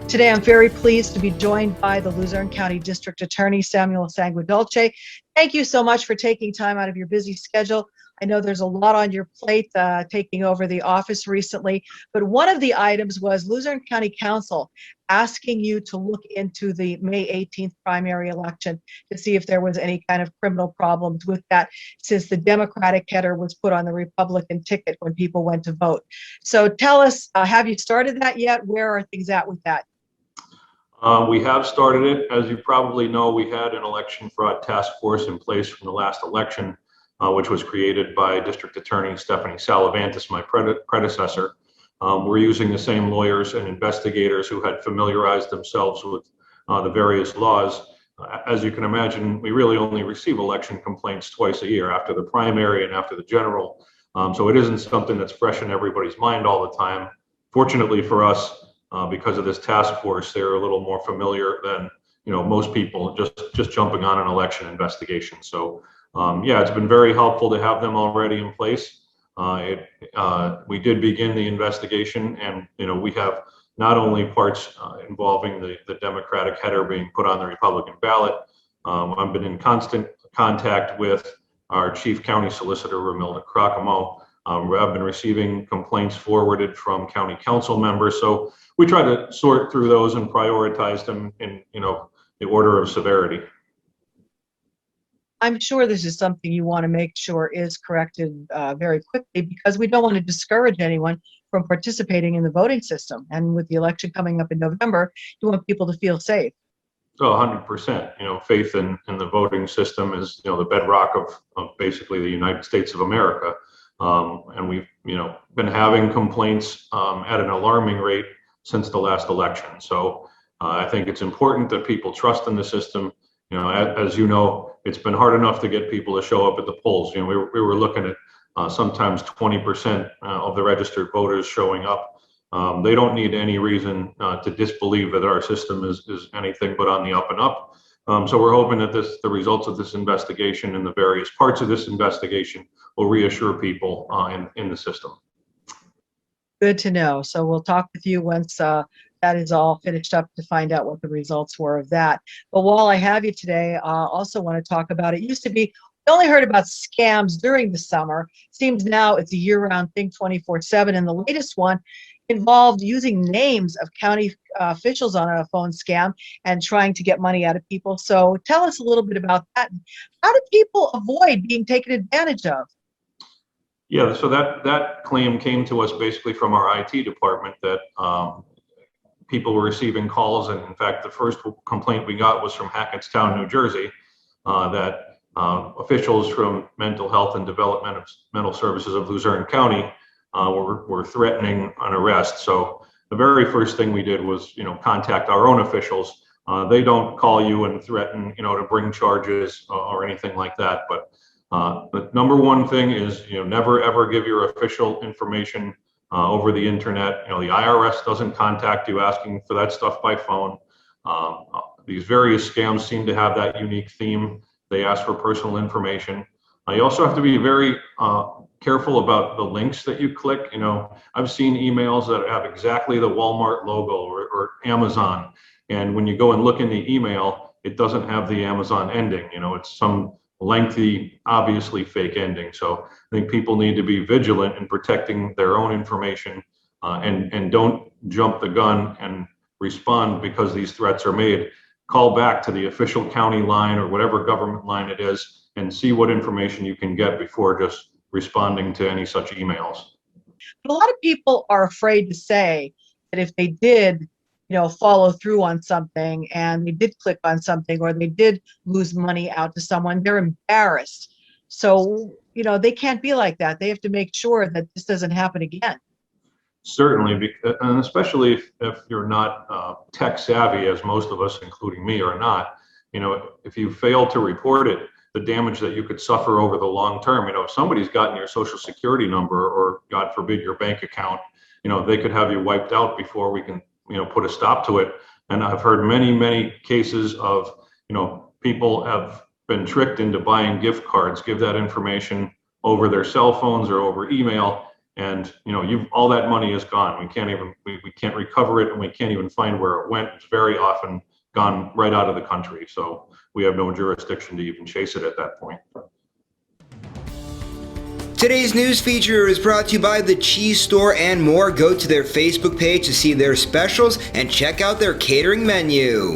Today, I'm very pleased to be joined by the Luzerne County District Attorney, Samuel Sanguadolce. Thank you so much for taking time out of your busy schedule. I know there's a lot on your plate taking over the office recently, but one of the items was Luzerne County Council asking you to look into the May 18th primary election to see if there was any kind of criminal problems with that, since the Democratic header was put on the Republican ticket when people went to vote. So tell us, have you started that yet? Where are things at with that? We have started it. As you probably know, we had an election fraud task force in place from the last election, which was created by District Attorney Stephanie Salavantis, my predecessor. We're using the same lawyers and investigators who had familiarized themselves with the various laws. As you can imagine, we really only receive election complaints twice a year, after the primary and after the general. So it isn't something that's fresh in everybody's mind all the time. Fortunately for us, because of this task force, they're a little more familiar than most people just jumping on an election investigation. So yeah, it's been very helpful to have them already in place. We did begin the investigation, and we have not only parts involving the Democratic header being put on the Republican ballot. I've been in constant contact with our chief county solicitor, Ramilda Crocamo. I've been receiving complaints forwarded from county council members. So we try to sort through those and prioritize them in the order of severity. I'm sure this is something you want to make sure is corrected very quickly, because we don't want to discourage anyone from participating in the voting system. And with the election coming up in November, you want people to feel safe. Oh, 100%. Faith in the voting system is the bedrock of basically the United States of America. And we've been having complaints at an alarming rate since the last election. So I think it's important that people trust in the system. As you know, it's been hard enough to get people to show up at the polls. We were looking at sometimes 20% of the registered voters showing up. They don't need any reason to disbelieve that our system is anything but on the up and up. So we're hoping that the results of this investigation and the various parts of this investigation will reassure people in the system. Good to know. So we'll talk with you once that is all finished up to find out what the results were of that. But while I have you today, I also want to talk about, it used to be, we only heard about scams during the summer. Seems now it's a year-round thing, 24/7. And the latest one involved using names of county officials on a phone scam and trying to get money out of people. So tell us a little bit about that. How do people avoid being taken advantage of? Yeah, so that claim came to us basically from our IT department, that people were receiving calls. And in fact, the first complaint we got was from Hackettstown, New Jersey, that officials from mental health and developmental services of Luzerne County were threatening an arrest. So the very first thing we did was, contact our own officials. They don't call you and threaten, to bring charges or anything like that. But the number one thing is, never ever give your official information over the internet. The IRS doesn't contact you asking for that stuff by phone. These various scams seem to have that unique theme. They ask for personal information. You also have to be very careful about the links that you click. I've seen emails that have exactly the Walmart logo or Amazon. And when you go and look in the email, it doesn't have the Amazon ending. It's some lengthy, obviously fake ending. So I think people need to be vigilant in protecting their own information and don't jump the gun and respond because these threats are made. Call back to the official county line or whatever government line it is and see what information you can get before just responding to any such emails. But a lot of people are afraid to say that if they did follow through on something and they did click on something or they did lose money out to someone, they're embarrassed. So, they can't be like that. They have to make sure that this doesn't happen again. Certainly, and especially if you're not tech savvy, as most of us, including me, are not. If you fail to report it, the damage that you could suffer over the long term. If somebody's gotten your social security number or, God forbid, your bank account, they could have you wiped out before we can put a stop to it. And I've heard many cases of people have been tricked into buying gift cards, give that information over their cell phones or over email, And, you know, all that money is gone. We can't recover it, and we can't even find where it went. It's very often gone right out of the country. So we have no jurisdiction to even chase it at that point. Today's news feature is brought to you by The Cheese Store and more. Go to their Facebook page to see their specials and check out their catering menu.